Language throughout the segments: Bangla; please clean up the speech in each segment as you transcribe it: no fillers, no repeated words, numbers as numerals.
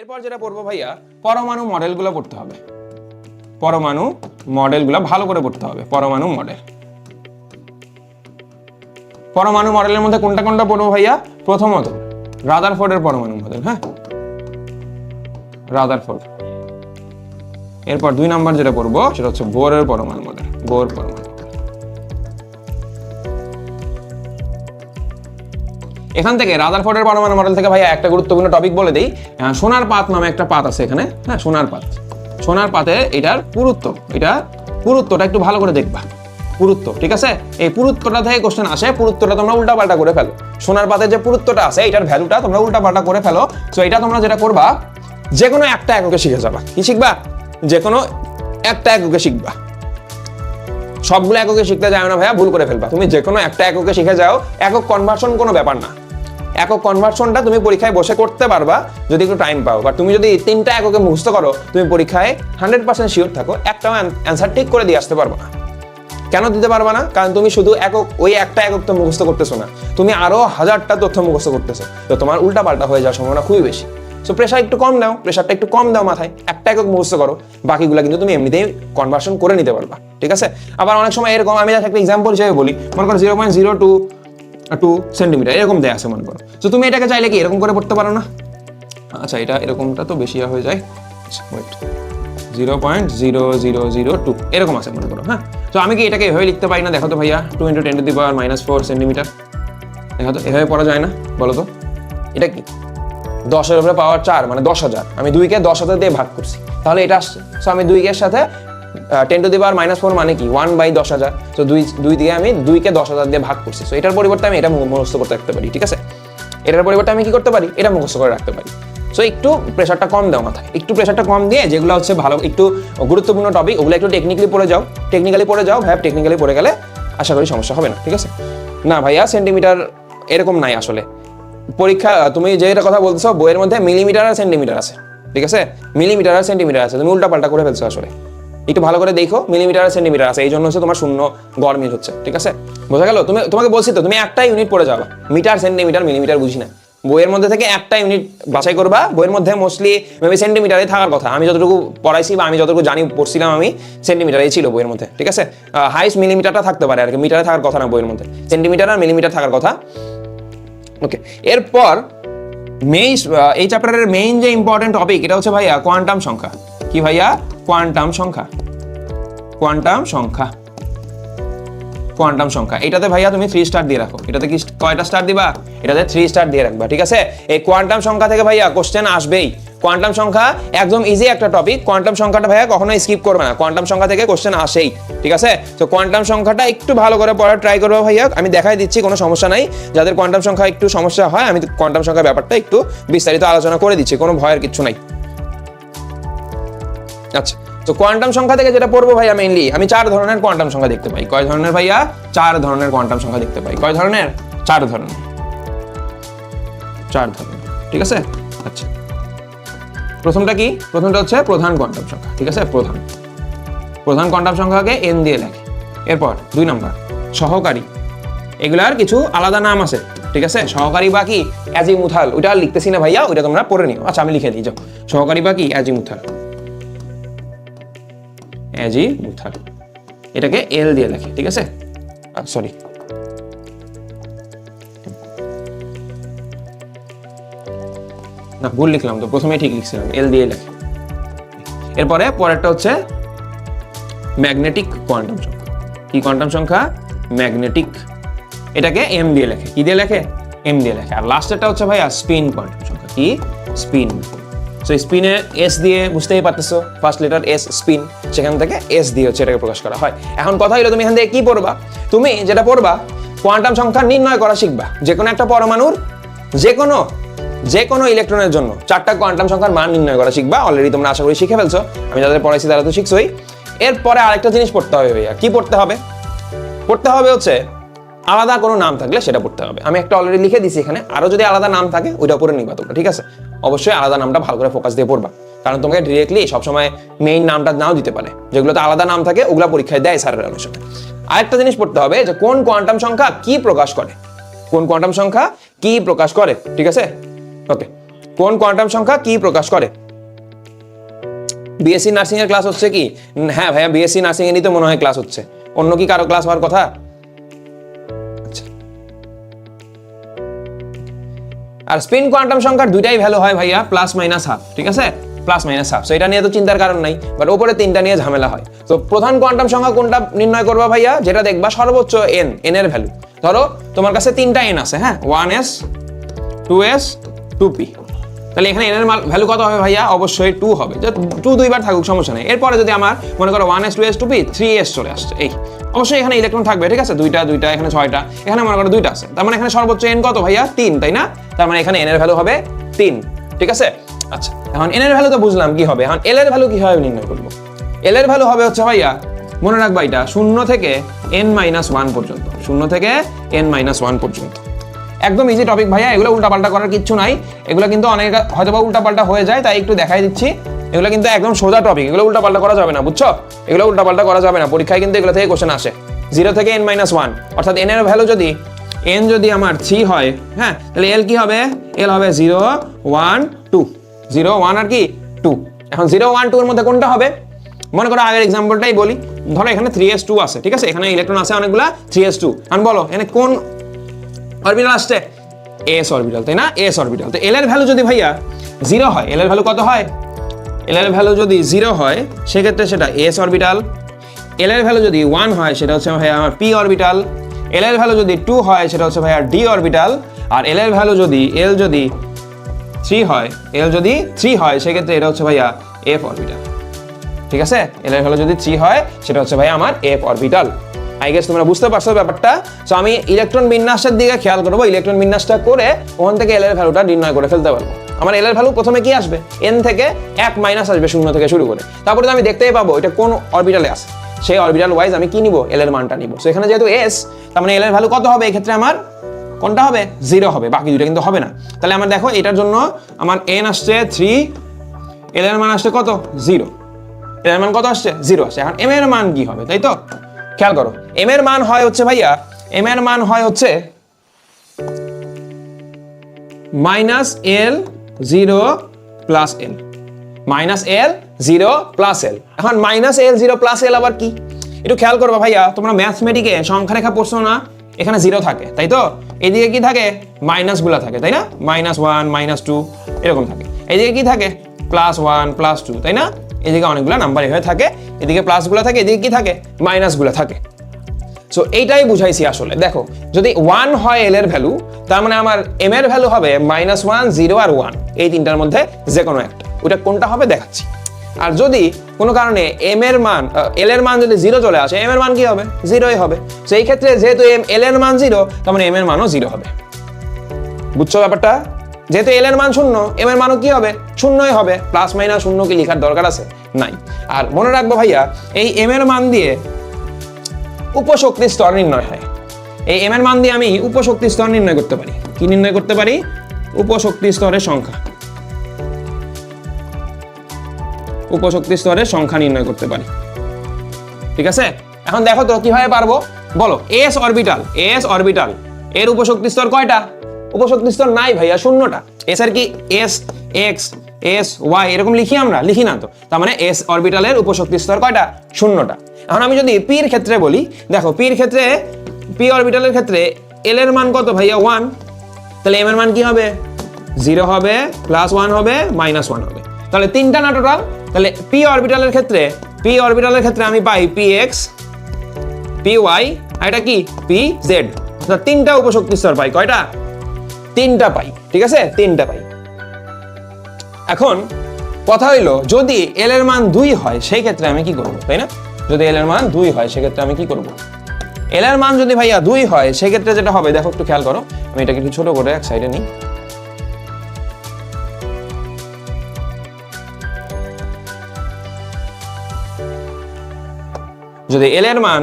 এরপর যেটা পড়বো ভাইয়া, পরমাণু মডেলগুলো পড়তে হবে। পরমাণু মডেলগুলো ভালো করে পড়তে হবে। পরমাণু মডেল, পরমাণু মডেলের মধ্যে কোনটা কোনটা পড়বো ভাইয়া? প্রথমত রাদারফোর্ডের পরমাণু মডেল, হ্যাঁ, রাদারফোর্ড। এরপর 2 নাম্বার যেটা পড়বো সেটা হচ্ছে বোরের পরমাণু মডেল, বোর পরমাণু। এখান থেকে রাদারফোর্ডের পরমাণু মডেল থেকে ভাইয়া একটা গুরুত্বপূর্ণ টপিক বলে দেই। সোনার পাত নামে একটা পাত আছে এখানে, হ্যাঁ, সোনার পাত। সোনার পাতে এটার পুরুত্বটা একটু ভালো করে দেখবা। পুরুত্ব, ঠিক আছে? এই পুরুত্বটা থেকে কোশ্চেন আসে। পুরুত্বটা তোমরা উল্টাপাল্টা করে ফেলো। সোনার পাতে যে পুরুত্বটা আছে এটার ভ্যালুটা তোমরা উল্টাপাল্টা করে ফেলো। সো এটা তোমরা যেটা করবা, যে কোনো একটা এককে শিখে যাবা। কি শিখবা? যে কোনো একটা এককে শিখবা। সবগুলো এককে শিখতে যাও না ভাইয়া, ভুল করে ফেলবা। তুমি যে কোনো একটা এককে শিখে যাও। একক কনভার্সন কোনো ব্যাপার না। একক কনভার্সনটা তুমি পরীক্ষায় বসে করতে পারবা যদি একটু টাইম পাও। বাট তুমি যদি 3টা এককে মুখস্থ করো, তুমি পরীক্ষায় 100% শিওর থাকো একটাও অ্যান্সার ঠিক করে দিয়ে আসতে পারবো না। কেন দিতে পারবা না? কারণ তুমি শুধু ওই একটা একক তো মুখস্থ করতেছো না, তুমি আরো 1000টা তথ্য মুখস্থ করতেছো। তো তোমার উল্টাপাল্টা হয়ে যাওয়ার সম্ভাবনা খুবই বেশি। সো প্রেশারটা একটু কম দাও মাথায়। একটা একক মুখস্থ করো, বাকিগুলো কিন্তু তুমি এমনিতেই কনভার্সন করে নিতে পারবা, ঠিক আছে? আবার অনেক সময় এরকম, আমি একটা এক্সাম্পল হিসেবে বলি, মনে করো 0.022 সেন্টিমিটার এরকম দেয়া আছে মনে করো। তো তুমি এটাকে চাইলে কি এরকম করে পড়তে পারো না? আচ্ছা, এটা এরকমটা তো বেশি হয়ে যায়। ওয়েট, 0.0002 এরকম আছে মনে করো, হ্যাঁ। তো আমি কি এটাকে এভাবে লিখতে পারি না? দেখো তো ভাইয়া, 2 × 10⁻⁻4 সেন্টিমিটার। দেখো তো, এভাবে পড়া যায় না? বলো তো, এটা কি 10 এর পাওয়ার 4 মানে 10,000। আমি 2কে 10,000 দিয়ে ভাগ করছি, তাহলে এটা আসছে। সো আমি 2 এর সাথে 10⁻⁻4 মানে কি 1/10,000। তো 2 দিয়ে আমি 2কে 10,000 দিয়ে ভাগ করছি। সো এটার পরিবর্তে আমি এটা মুখস্থ করতে রাখতে পারি, ঠিক আছে? এটার পরিবর্তে আমি কি করতে পারি? এটা মুখস্থ করে রাখতে পারি। সো একটু প্রেশারটা কম দাও মাথায়, একটু প্রেশারটা কম দিয়ে যেগুলো হচ্ছে ভালো, একটু গুরুত্বপূর্ণ টপিক, ওগুলো একটু টেকনিক্যালি পড়ে যাও ভাই। টেকনিক্যালি পড়ে গেলে আশা করি সমস্যা হবে না, ঠিক আছে? না ভাইয়া, সেন্টিমিটার এরকম নাই আসলে। পরীক্ষা তুমি যেটা কথা বলছো, বইয়ের মধ্যে মিলিমিটার আর সেন্টিমিটার আছে, ঠিক আছে? মিলিমিটার আর সেন্টিমিটার আছে, তুমি উল্টাপাল্টা করে ফেলছো আসলে। একটু ভালো করে দেখো, মিলিমিটার আর সেন্টিমিটার আছে, এই জন্য হচ্ছে তোমার শূন্য গড় মিল হচ্ছে, ঠিক আছে? বোঝা গেল? তোমাকে বলছি তো, তুমি একটা ইউনিট পড়ে যাবা। মিটার, সেন্টিমিটার, মিলিমিটার বুঝি না। বইয়ের মধ্যে থেকে একটা ইউনিট বাছাই করবা। বইয়ের মধ্যে মোস্টলি মেবি সেন্টিমিটারে থাকার কথা। আমি যতটুকু পড়াইছি বা আমি যতটুকু জানি পড়ছিলাম, আমি সেন্টিমিটারেই ছিল বইয়ের মধ্যে, ঠিক আছে? হাইস্ট মিলিমিটারটা থাকতে পারে আর কি, মিটারে থাকার কথা না বইয়ের মধ্যে। সেন্টিমিটার আর মিলিমিটার থাকার কথা। ওকে, এরপর এই চ্যাপ্টারের মেইন যে ইম্পর্টেন্ট টপিক, এটা হচ্ছে ভাইয়া কোয়ান্টাম সংখ্যা। কি ভাইয়া? কোয়ান্টাম সংখ্যা। কোয়ান্টাম সংখ্যা এটাতে ভাইয়া তুমি 3 স্টার দিয়ে রাখো। এটাতে কি কয়টা স্টার দিবা? এটাতে 3 স্টার দিয়ে রাখবা, ঠিক আছে? এই কোয়ান্টাম সংখ্যা থেকে ভাইয়া কোশ্চেন আসবেই। কোয়ান্টাম সংখ্যা একদম ইজি একটা টপিক। কোয়ান্টাম সংখ্যাটা ভাইয়া কখনোই স্কিপ করবে না। কোয়ান্টাম সংখ্যা থেকে কোশ্চেন আসেই, ঠিক আছে? তো কোয়ান্টাম সংখ্যাটা একটু ভালো করে পড়ার ট্রাই করবো ভাইয়া। আমি দেখাই দিচ্ছি, কোনো সমস্যা নাই। যাদের কোয়ান্টাম সংখ্যা একটু সমস্যা হয়, আমি কোয়ান্টাম সংখ্যার ব্যাপারটা একটু বিস্তারিত আলোচনা করে দিচ্ছি, কোনো ভয়ের কিছু নাই। আচ্ছা, তো কোয়ান্টাম সংখ্যা থেকে যেটা পড়বো ভাইয়া, মেইনলি আমি 4 ধরনের কোয়ান্টাম সংখ্যা দেখতে পাই। কয় ধরনের ভাইয়া? 4 ধরনের কোয়ান্টাম সংখ্যা দেখতে পাই। কয় ধরনের? 4 ধরনের, ঠিক আছে? আচ্ছা, প্রথমটা কি? প্রথমটা হচ্ছে প্রধান কোয়ান্টাম সংখ্যা, ঠিক আছে? প্রধান কোয়ান্টাম সংখ্যাকে n দিয়ে লেখে। এরপর 2 নাম্বার সহকারী। এগুলার কিছু আলাদা নাম আছে, ঠিক আছে? সহকারী বা কি? অ্যাজিমুথাল। ওইটা লিখতেছি না ভাইয়া, ওইটা তোমরা পড়ে নিও। আচ্ছা, আমি লিখে দিই, যাও। সহকারী বা কি? অ্যাজিমুথাল। এটাকে এল দিয়ে লেখে, ঠিক আছে? সরি, না ভুল লিখলাম তো, প্রথমে ঠিক লিখছিলাম, এল দিয়ে লেখে। এরপরে পরেরটা হচ্ছে ম্যাগনেটিক কোয়ান্টাম সংখ্যা। কি কোয়ান্টাম সংখ্যা? ম্যাগনেটিক। এটাকে এম দিয়ে লেখে। কি দিয়ে লেখে? এম দিয়ে লেখে। আর লাস্টেরটা হচ্ছে ভাইয়া স্পিন কোয়ান্টাম সংখ্যা। কি? স্পিন। সো স্পিনে এস দিয়ে, বুঝতেই পারতেছো, ফার্স্ট লেটার এস, স্পিন, সেখান থেকে এস দিয়ে হচ্ছে এটাকে প্রকাশ করা হয়। এখন কথা হলো, তুমি এখান থেকে কি পড়বা? তুমি যেটা পড়বা, কোয়ান্টাম সংখ্যা নির্ণয় করা শিখবা। যে কোনো একটা পরমাণুর যে কোনো ইলেকট্রনের জন্য 4টা কোয়ান্টাম সংখ্যার মান নির্ণয় করা শিখবা। অলরেডি তোমরা আশা করি শিখে ফেলছো, আমি যাদের পড়াইছি তারা তো শিখছোই। এরপরে আরেকটা জিনিস পড়তে হবে ভাইয়া। কি পড়তে হবে? পড়তে হবে হচ্ছে আলাদা কোনো নাম থাকলে সেটা পড়তে হবে। আমি একটা অলরেডি লিখে দিছি এখানে, আরো যদি আলাদা নাম থাকে ওইটা পড়ে নিবা তোমরা, ঠিক আছে? অবশ্যই আলাদা নামটা ভালো করে ফোকাস দিয়ে পড়বা, কারণ তোমাকে ডিরেক্টলি সবসময় মেইন নামটা নাও দিতে পারে। যেগুলোতে আলাদা নাম থাকে ওগুলা পরীক্ষায় দেয় স্যারের আলোচনায়। আরেকটা জিনিস পড়তে হবে যে কোন কোয়ান্টাম সংখ্যা কি প্রকাশ করে, ঠিক আছে? ওকে, কোন কোয়ান্টাম সংখ্যা কি প্রকাশ করে? বিএসসি নার্সিং এর ক্লাস হচ্ছে কি? হ্যাঁ ভাইয়া, বিএসসি নার্সিং এরই তো মনে হয় ক্লাস হচ্ছে, অন্য কি কারো ক্লাস হওয়ার কথা? আচ্ছা, আর স্পিন কোয়ান্টাম সংখ্যার দুইটাই ভ্যালু হয় ভাইয়া প্লাস মাইনাস হাফ, ঠিক আছে, প্লাস মাইনাস হাফ। সো এটা নিয়ে তো চিন্তার কারণ নাই, বাট উপরে তিনটা নিয়ে ঝামেলা হয়। তো প্রধান কোয়ান্টাম সংখ্যা কোনটা নির্ণয় করবা ভাইয়া? যেটা দেখবা সর্বোচ্চ এন, এন এর ভ্যালু। ধরো তোমার কাছে তিনটা এন আছে, হ্যাঁ, 1s 2s 2p, তাহলে এখানে এন এর ভ্যালু কত হবে ভাইয়া? অবশ্যই 2 হবে। 2 দুইবার থাকুক সমস্যা নেই। এরপরে যদি আমার মনে করো 1s 2s 2p 3s চলে আসছে, এই অবশ্যই এখানে ইলেকট্রন থাকবে, ঠিক আছে, দুইটা এখানে 6টা, এখানে মনে করো 2টা আছে, তার মানে এখানে সর্বোচ্চ এন কত ভাইয়া? 3, তাই না? তার মানে এখানে এন এর ভ্যালু হবে 3, ঠিক আছে। আচ্ছা, এখন এন এর ভ্যালু তো বুঝলাম কি হবে, এখন এল এর ভ্যালু কিভাবে নির্ণয় করব? এল এর ভ্যালু হবে হচ্ছে ভাইয়া, মনে রাখবা এটা 0 থেকে n-1 পর্যন্ত, 0 থেকে n-1 পর্যন্ত। একদম ইজি টপিক ভাইয়া, এগুলো উল্টাপাল্টা করার কিচ্ছু নাই। এগুলো কিন্তু অনেক হয়তোবা উল্টাপাল্টা হয়ে যায়, তাই একটু দেখাই দিচ্ছি। এগুলো কিন্তু একদম সোজা টপিক, এগুলো উল্টাপাল্টা করা যাবে না, বুঝছো? এগুলো উল্টাপাল্টা করা যাবে না, পরীক্ষায় কিন্তু এগুলো থেকে কোশ্চেন আসে। 0 থেকে n-1, অর্থাৎ n এর ভ্যালু যদি n যদি আমার 3 হয়, হ্যাঁ, তাহলে l কি হবে? l হবে 0 1 2, 0 1 আর কি 2। এখন 0 1 2 এর মধ্যে কোনটা হবে? মনে করো আগের এক্সাম্পলটাই বলি, ধরো এখানে 3s2 আছে, ঠিক আছে, এখানে ইলেকট্রন আছে অনেকগুলা 3s2। এখন বলো এখানে কোন অরবিটাল আসছে? s অরবিটাল, তাই না? s orbital. তো l এর ভ্যালু যদি ভাইয়া 0 হয়, l এর ভ্যালু কত হয়? l এর ভ্যালু যদি 0 হয় সেক্ষেত্রে সেটা s অরবিটাল। l এর ভ্যালু যদি 1 হয় সেটা হচ্ছে ভাইয়া আমার p অরবিটাল। l এর ভ্যালু যদি 2 হয় সেটা হচ্ছে ভাইয়া d অরবিটাল। আর l এর ভ্যালু যদি l যদি 3 হয়, l যদি 3 হয় সেক্ষেত্রে এটা হচ্ছে ভাইয়া f অরবিটাল, ঠিক আছে। l এর ভ্যালু যদি 3 হয় সেটা হচ্ছে ভাইয়া আমার f অরবিটাল। আই গেস তোমরা বুঝতে পারছো ব্যাপারটা। সো আমি ইলেকট্রন বিন্যাসের দিকে খেয়াল করবো, ইলেকট্রন বিন্যাসটা করে ওখান থেকে এল এর ভ্যালুটা নির্ণয় করে ফেলতে পারবো। আমার এল এর ভ্যালু প্রথমে কি আসবে? এন থেকে 1 মাইনাস আসবে, 0 থেকে শুরু করে। তারপরে তো আমি দেখতেই পাবো এটা কোন অরবিটালে আছে, সেই অরবিটাল ওয়াইজ আমি কি নিব? এল এর মানটা নিব। সো এখানে যেহেতু এস, তার মানে এল এর ভ্যালু কত হবে? এই ক্ষেত্রে আমার কোনটা হবে? 0 হবে, বাকি দুটো কিন্তু হবে না। তাহলে আমার দেখো এটার জন্য আমার এন আসছে 3, এল এর মান আসছে কত? 0। এল এর মান কত আসছে? 0 আসছে। এখন এম এর মান কি হবে, তাই তো? খেয়াল করো, এম এর মান হয় হচ্ছে ভাইয়া, এম এর মান হয় হচ্ছে -l0 plus L, -l0 plus L. এখন -l0 প্লাস এল আবার কি? একটু খেয়াল করবা ভাইয়া, তোমরা ম্যাথমেটিকে সংখ্যা রেখা পড়ছো না? এখানে 0 থাকে, তাই তো? এইদিকে কি থাকে? মাইনাস গুলা থাকে, তাই না? -1 -2 এরকম থাকে। এইদিকে কি থাকে? +1 +2, তাই না? এদিকে অনেকগুলো নাম্বার এভাবে থাকে, এদিকে প্লাস গুলো থাকে, এদিকে কি থাকে? মাইনাস গুলো থাকে। সো এইটাই বুঝাইছি আসলে। দেখো যদি 1 হয় এল এর ভ্যালু, তার মানে আমার এম এর ভ্যালু হবে -1 0 আর 1, এই তিনটার মধ্যে যে কোনো একটা, ওটা কোনটা হবে দেখাচ্ছি। আর যদি কোনো কারণে এম এর মান এল এর মান যদি 0 চলে আসে, এম এর মান কি হবে? 0ই হবে। সো এই ক্ষেত্রে যেহেতু এল এর মান 0, তার মানে এম এর মানও 0 হবে। বুঝছো ব্যাপারটা? যেহেতু এল এর মান 0, এম এর মানও কি হবে? 0ই হবে। প্লাস মাইনাস 0 কি লেখার দরকার আছে? নাই। আর মনে রাখবো ভাইয়া, এই এম এর মান দিয়ে উপশক্তি স্তর নির্ণয় হয়। এই এম এর মান দিয়ে আমি উপশক্তি স্তর নির্ণয় করতে পারি। কি নির্ণয় করতে পারি? উপশক্তি স্তরের সংখ্যা, উপশক্তি স্তরের সংখ্যা নির্ণয় করতে পারি, ঠিক আছে। এখন দেখো তো কিভাবে পারবো, বলো। এস অরবিটাল, এস অরবিটাল এর উপশক্তি স্তর কয়টা? উপশক্তি স্তর নাই ভাইয়া, 0টা। এস এর কি এস এক্স এস ওয়াই এরকম লিখি আমরা? লিখি না তো। তার মানে এস অরবিটালের উপশক্তি স্তর কয়টা? 0টা। এখন আমি যদি পির ক্ষেত্রে বলি, দেখো পির ক্ষেত্রে, পি অরবিটালের ক্ষেত্রে এল এর মান কত ভাইয়া? 1। তাহলে এম এর মান কি হবে? 0 হবে, +1 হবে, -1 হবে। তাহলে তিনটা না টোটাল। তাহলে পি অরবিটালের ক্ষেত্রে, পি অরবিটালের ক্ষেত্রে আমি পাই পি এক্স, পি ওয়াই, আর এটা কি? P Z. অর্থাৎ তিনটা উপশক্তি স্তর পাই। কয়টা? 3টা পাই, ঠিক আছে, 3টা পাই। এখন কথা হইলো, যদি এল এর মান 2 হয় সেই ক্ষেত্রে আমি কি করব, তাই না? যদি এল এর মান 2 হয় সেক্ষেত্রে আমি কি করব? এল এর মান যদি ভাইয়া 2 হয় সেক্ষেত্রে যেটা হবে, দেখো একটু খেয়াল করো, আমি এটাকে একটু ছোট করে এক সাইডে নিই। যদি এল এর মান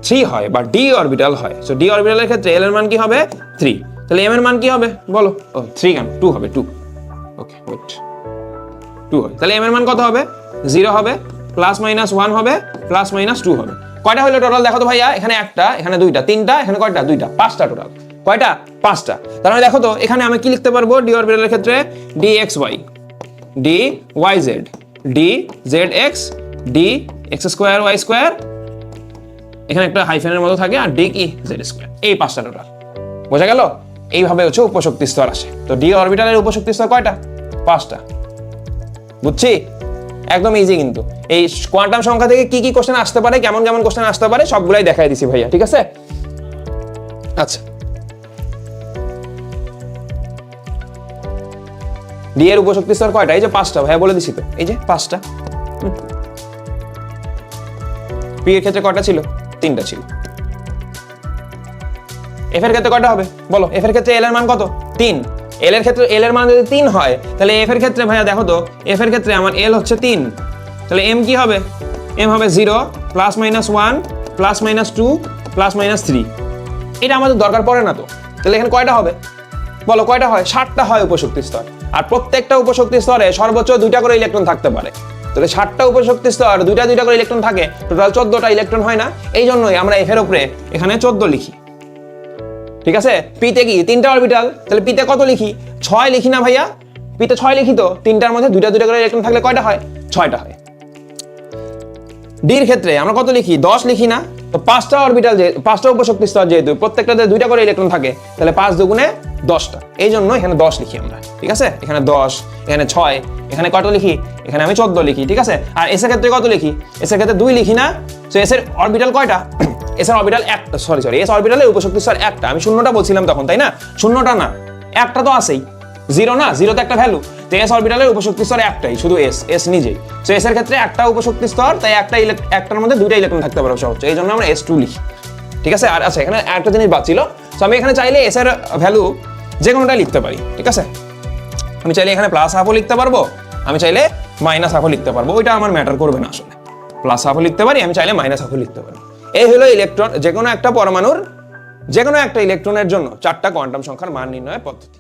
3 হয় বা ডি অরবিটাল হয়, সো ডি অরবিটালের ক্ষেত্রে এল এর মান কি হবে? 3। তাহলে এম এর মান কি হবে বলো? ও 3 কেন? 2 হবে, 2। ওকে ওয়েট, 2 হবে। তাহলে এম এর মান কত হবে? 0 হবে, +-1 হবে, +-2 হবে। কয়টা হলো টোটাল দেখো তো ভাইয়া? এখানে একটা, এখানে 2টা, 3টা, এখানে কয়টা? 2টা, 5টা টোটাল। কয়টা? 5টা। তার মানে দেখো তো এখানে আমি কি লিখতে পারবো ডি অরবিটালের ক্ষেত্রে? D x y, d y z, d z x, d x square y square, এখানে একটা হাইফেনের মতো থাকে, আর ডি কি জেড স্কোয়ার। এই 5টা টোটাল, বোঝা গেল? এইভাবে হচ্ছে উপশক্তি স্তর আসে। তো ডি অরবিটালের উপশক্তি স্তর কয়টা? 5টা। বুঝছি? একদম ইজি কিন্তু। এই কোয়ান্টাম সংখ্যা থেকে কি কি কোশ্চেন আসতে পারে, কেমন কেমন কোশ্চেন আসতে পারে সবগুলাই দেখাই দিছি ভাইয়া, ঠিক আছে? আচ্ছা, ডি এর উপশক্তি স্তর কয়টা? এই যে 5টা ভাইয়া বলে দিছি তো, এই যে 5টা। পি এর ক্ষেত্রে কয়টা ছিল? 3টা ছিল। এফ এর ক্ষেত্রে কয়টা হবে বলো? এফ এর ক্ষেত্রে এল এর মান কত? 3। এল এর ক্ষেত্রে এল এর মান যদি 3 হয়, তাহলে এফ এর ক্ষেত্রে ভাইয়া দেখো তো, এফ এর ক্ষেত্রে আমার এল হচ্ছে 3, তাহলে এম কি হবে? এম হবে 0 plus minus 1 plus minus 2 plus minus 3। এটা আমাদের দরকার পড়ে না তো। তাহলে এখানে কয়টা হবে বলো? কয়টা হয়? 7টা হয় উপশক্তি স্তর। আর প্রত্যেকটা উপশক্তি স্তরে সর্বোচ্চ 2টা করে ইলেকট্রন থাকতে পারে। তাহলে 7টা উপশক্তি স্তর 2টা করে ইলেকট্রন থাকে, টোটাল 14টা ইলেকট্রন হয় না? এই জন্যই আমরা এফ এর উপরে এখানে 14 লিখি, ঠিক আছে? পিতে কি 3টা অরবিটাল, তাহলে পিতে কত লিখি? 6 লিখি না ভাইয়া? পিতে 6 লিখি তো, 3টার মধ্যে 2টা করে ইলেকট্রন থাকলে কয়টা হয়? 6টা হয়। ডির ক্ষেত্রে আমরা কত লিখি? 10 লিখি না? তো 5টা অরবিটাল, যে 5টা উপশক্তি স্তর যেহেতু প্রত্যেকটাতে 2টা করে ইলেকট্রন থাকে, তাহলে 5 দুগুণে 10টা। এই জন্য এখানে 10 লিখি আমরা, ঠিক আছে? এখানে 10, এখানে 6, এখানে কত লিখি? এখানে আমি 14 লিখি, ঠিক আছে? আর এস এর ক্ষেত্রে কত লিখি? এস এর ক্ষেত্রে 2 লিখি না? তো এস এর অরবিটাল কয়টা? এস এর অরবিটাল একটা, সরি এস অরবিটালের উপশক্তি স্তর একটা। আমি শূন্যটা বলছিলাম তখন, তাই না? শূন্যটা না, একটা তো আছেই, 0 না? 0 তো একটা ভ্যালু। তো এস অরবিটালের উপশক্তি স্তর একটাই, শুধু এস নিজেই। তো এস এর ক্ষেত্রে একটা উপশক্তি স্তর, তাই একটার মধ্যে 2টা ইলেকট্রন থাকতে পারে সর্বোচ্চ, এই জন্য আমরা S2 লিখি, ঠিক আছে? আর আচ্ছা, এখানে একটা জিনিস বাঁচছিল। তো আমি এখানে চাইলে এস এর ভ্যালু যে কোনোটাই লিখতে পারি, ঠিক আছে? আমি চাইলে এখানে প্লাস হাফও লিখতে পারবো, আমি চাইলে মাইনাস হাফও লিখতে পারবো, ওইটা আমার ম্যাটার করবে না আসলে। প্লাস হাফও লিখতে পারি, আমি চাইলে মাইনাস হাফও লিখতে পারি। এই হলো ইলেকট্রন, যে কোনো একটা পরমাণুর যে কোনো একটা ইলেকট্রনের জন্য 4টা কোয়ান্টাম সংখ্যার মান নির্ণয়ের পদ্ধতি।